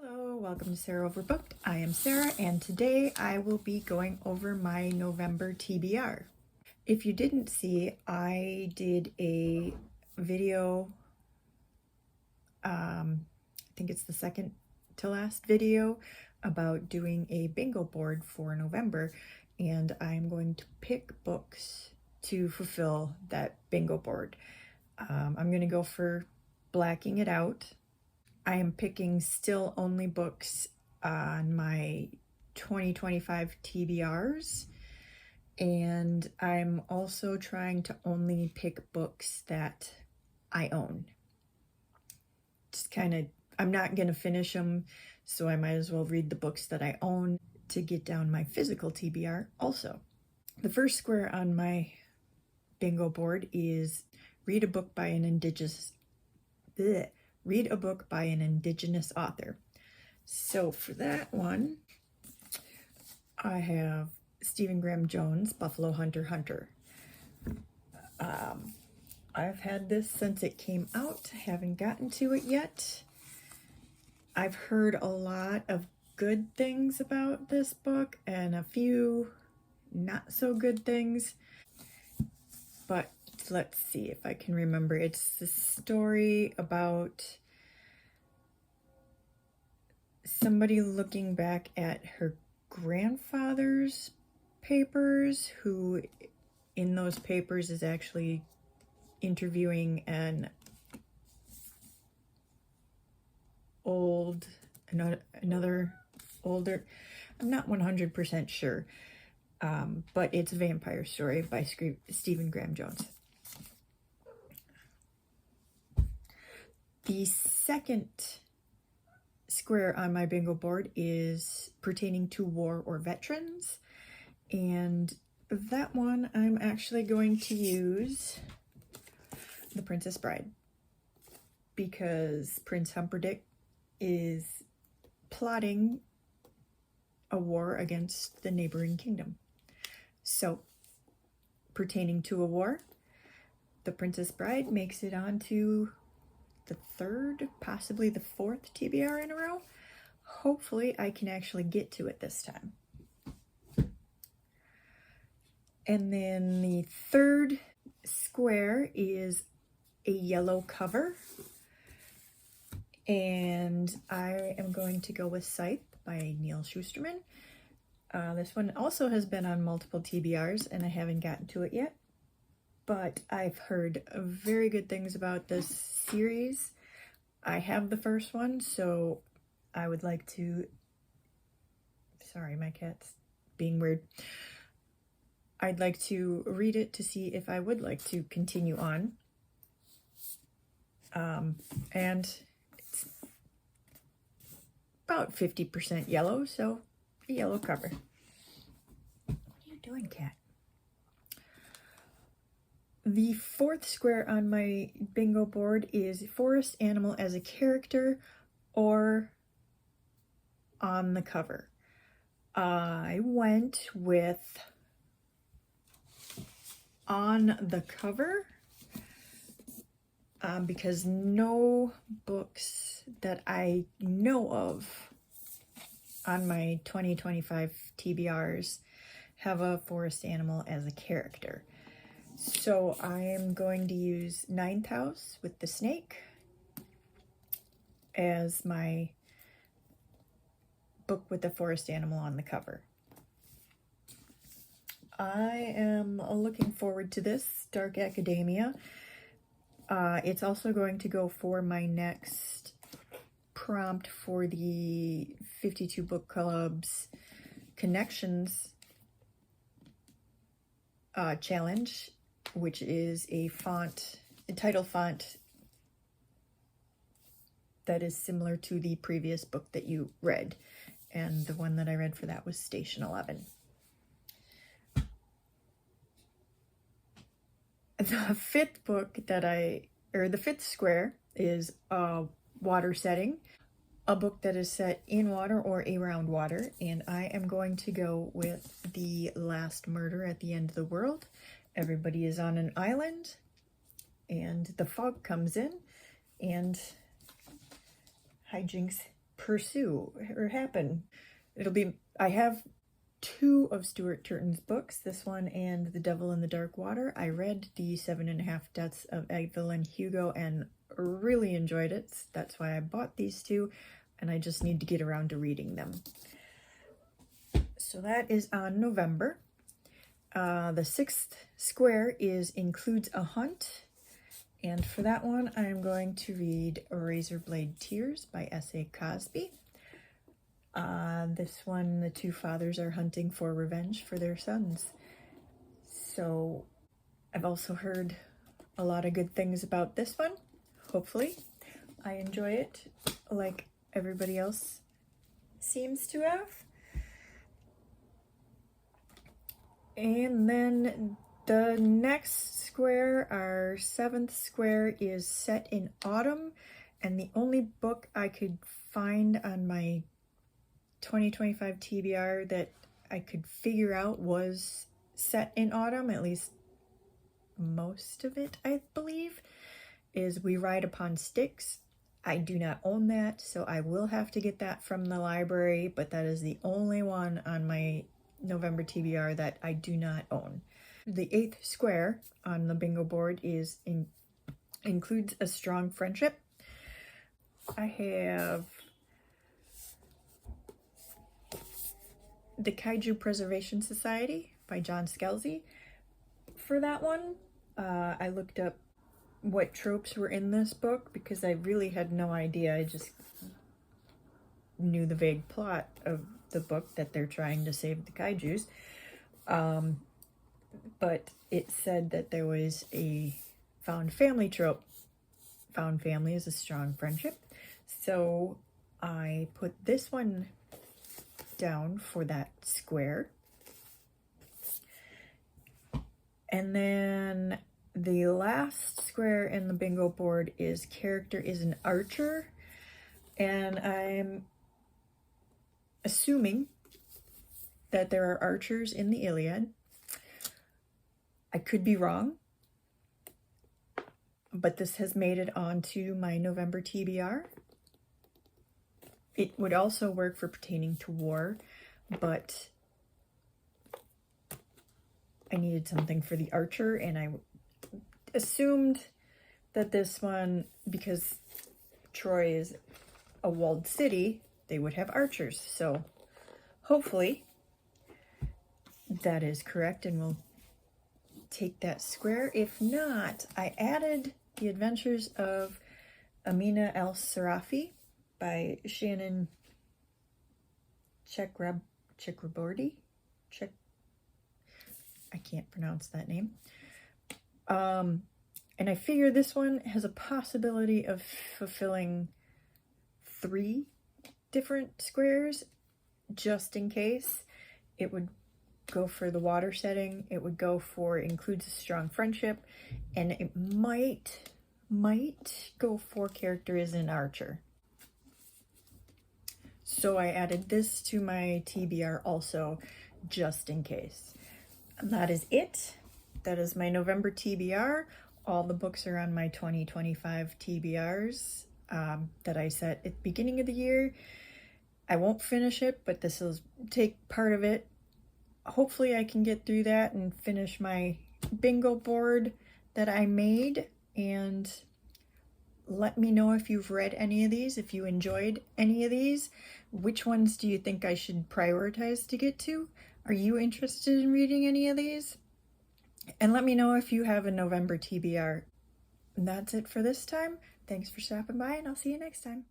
Hello, welcome to Sarah Overbooked. I am Sarah, and today I will be going over my November TBR. If you didn't see, I did a video, I think it's the second to last video, about doing a bingo board for November, and I'm going to pick books to fulfill that bingo board. I'm going to go for blacking it out. I am picking still only books on my 2025 TBRs, and I'm also trying to only pick books that I own. Just kind of, I'm not going to finish them, so I might as well read the books that I own to get down my physical TBR also. The first square on my bingo board is read a book by an indigenous author. So for that one, I have Stephen Graham Jones' Buffalo Hunter Hunter. I've had this since it came out. Haven't gotten to it yet. I've heard a lot of good things about this book and a few not so good things, but let's see if I can remember. It's the story about somebody looking back at her grandfather's papers, who in those papers is actually interviewing another older, I'm not 100% sure, but it's a vampire story by Stephen Graham Jones. The second square on my bingo board is pertaining to war or veterans, and that one I'm actually going to use The Princess Bride, because Prince Humperdinck is plotting a war against the neighboring kingdom. So, pertaining to a war, The Princess Bride makes it onto the third, possibly the fourth TBR in a row. Hopefully I can actually get to it this time. And then the third square is a yellow cover, and I am going to go with Scythe by Neil Shusterman. This one also has been on multiple TBRs and I haven't gotten to it yet, but I've heard very good things about this series. I have the first one, so I would like to, sorry, my cat's being weird. I'd like to read it to see if I would like to continue on. And it's about 50% yellow, so a yellow cover. What are you doing, cat? The fourth square on my bingo board is forest animal as a character or on the cover. I went with on the cover because no books that I know of on my 2025 TBRs have a forest animal as a character. So I am going to use Ninth House with the snake as my book with the forest animal on the cover. I am looking forward to this, Dark Academia. It's also going to go for my next prompt for the 52 Book Club's Connections challenge, which is a title font that is similar to the previous book that you read. And the one that I read for that was Station 11. The fifth book the fifth square is Water Setting, a book that is set in water or around water, and I am going to go with The Last Murder at the End of the World. Everybody is on an island, and the fog comes in, and hijinks pursue or happen. I have 2 of Stuart Turton's books, this one and The Devil in the Dark Water. I read the 7.5 Deaths of Evelyn Hugo and really enjoyed it. That's why I bought these 2, and I just need to get around to reading them. So that is on November. The 6th square includes a hunt, and for that one I'm going to read Razorblade Tears by S.A. Cosby. This one, the 2 fathers are hunting for revenge for their sons. So I've also heard a lot of good things about this one. Hopefully I enjoy it like everybody else seems to have. And then the next square, our 7th square, is set in autumn, and the only book I could find on my 2025 TBR that I could figure out was set in autumn, at least most of it, I believe, is We Ride Upon Sticks. I do not own that, so I will have to get that from the library, but that is the only one on my November TBR that I do not own. The 8th square on the bingo board includes A Strong Friendship. I have The Kaiju Preservation Society by John Scalzi. For that one, I looked up what tropes were in this book because I really had no idea. I just knew the vague plot of the book, that they're trying to save the kaijus. But it said that there was a found family trope. Found family is a strong friendship. So I put this one down for that square. And then the last square in the bingo board is Character is an Archer. And I'm assuming that there are archers in the Iliad. I could be wrong, but this has made it onto my November TBR. It would also work for pertaining to war, but I needed something for the archer, and I assumed that this one, because Troy is a walled city, they would have archers. So hopefully that is correct, and we'll take that square. If not, I added The Adventures of Amina El-Sarafi by Shannon Chakraborty. I can't pronounce that name. And I figure this one has a possibility of fulfilling 3 different squares, just in case. It would go for the water setting, it would go for includes a strong friendship, and it might go for Character is an Archer. So I added this to my TBR also, just in case. And that is it. That is my November TBR. All the books are on my 2025 TBRs that I set at the beginning of the year. I won't finish it, but this will take part of it. Hopefully I can get through that and finish my bingo board that I made. And let me know if you've read any of these, if you enjoyed any of these. Which ones do you think I should prioritize to get to? Are you interested in reading any of these? And let me know if you have a November TBR. And that's it for this time. Thanks for stopping by, and I'll see you next time.